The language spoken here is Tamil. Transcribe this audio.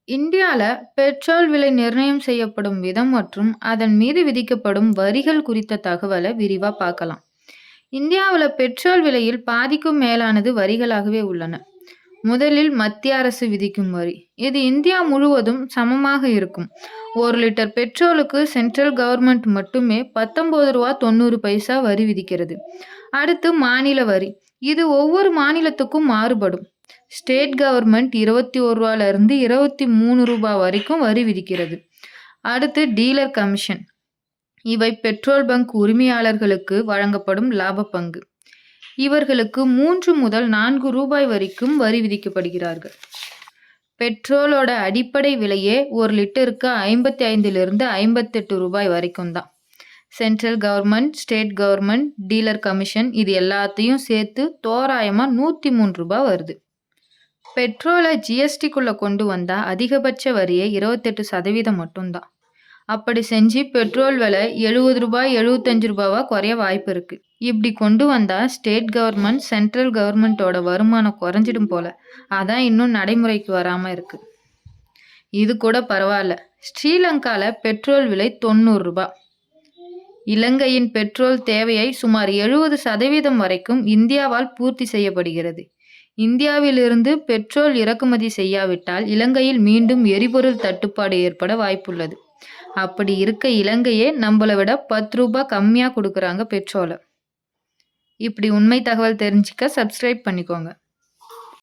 இந்தியால பெட்ரோல் விலை நிர்ணயம் செய்யப்படும் விதம் மற்றும் அதன் மீது விதிக்கப்படும் வரிகள் குறித்த தகவலை விரிவா பார்க்கலாம். இந்தியாவுல பெட்ரோல் விலையில் பாதிக்கும் மேலானது வரிகளாகவே உள்ளன. முதலில் மத்திய அரசு விதிக்கும் வரி. இது இந்தியா முழுவதும் சமமாக இருக்கும். 1 லிட்டர் பெட்ரோலுக்கு சென்ட்ரல் கவர்மெண்ட் மட்டுமே ரூ. 19.90 வரி விதிக்கிறது. அடுத்து மாநில வரி. இது ஒவ்வொரு மாநிலத்துக்கும் மாறுபடும். ஸ்டேட் கவர்மெண்ட் ரூ. 21 ரூ. 23 வரைக்கும் வரி விதிக்கிறது. அடுத்து டீலர் கமிஷன். இவை பெட்ரோல் பங்க் உரிமையாளர்களுக்கு வழங்கப்படும் லாப பங்கு. இவர்களுக்கு 3 முதல் ரூ. 4 வரைக்கும் வரி விதிக்கப்படுகிறார்கள். பெட்ரோலோட அடிப்படை விலையே 1 லிட்டருக்கு ரூ. 55 வரைக்கும் தான். Central government, state government, dealer commission இது எல்லாத்தையும் சேர்த்து தோராயமா ரூ. 103 வருது. பெட்ரோலை ஜிஎஸ்டிக்குள்ள கொண்டு வந்தா அதிகபட்ச வரியே 28% மட்டும்தான். அப்படி செஞ்சு பெட்ரோல் விலை ரூ. 70 ரூ. 75 குறைய வாய்ப்பு இருக்கு. இப்படி கொண்டு வந்தா ஸ்டேட் கவர்மெண்ட், சென்ட்ரல் கவர்மெண்டோட வருமானம் குறைஞ்சிடும் போல. அதான் இன்னும் நடைமுறைக்கு வராம இருக்கு. இது கூட பரவாயில்ல. ஸ்ரீலங்கால பெட்ரோல் விலை ரூ. 90. இலங்கையின் பெட்ரோல் தேவையை சுமார் 70% வரைக்கும் இந்தியாவால் பூர்த்தி செய்யப்படுகிறது. இந்தியாவிலிருந்து பெட்ரோல் இறக்குமதி செய்யாவிட்டால் இலங்கையில் மீண்டும் எரிபொருள் தட்டுப்பாடு ஏற்பட வாய்ப்புள்ளது. அப்படி இருக்க இலங்கையே நம்மளை விட ரூ. 10 கம்மியா கொடுக்கறாங்க பெட்ரோலை. இப்படி உண்மை தகவல் தெரிஞ்சுக்க சப்ஸ்கிரைப் பண்ணிக்கோங்க.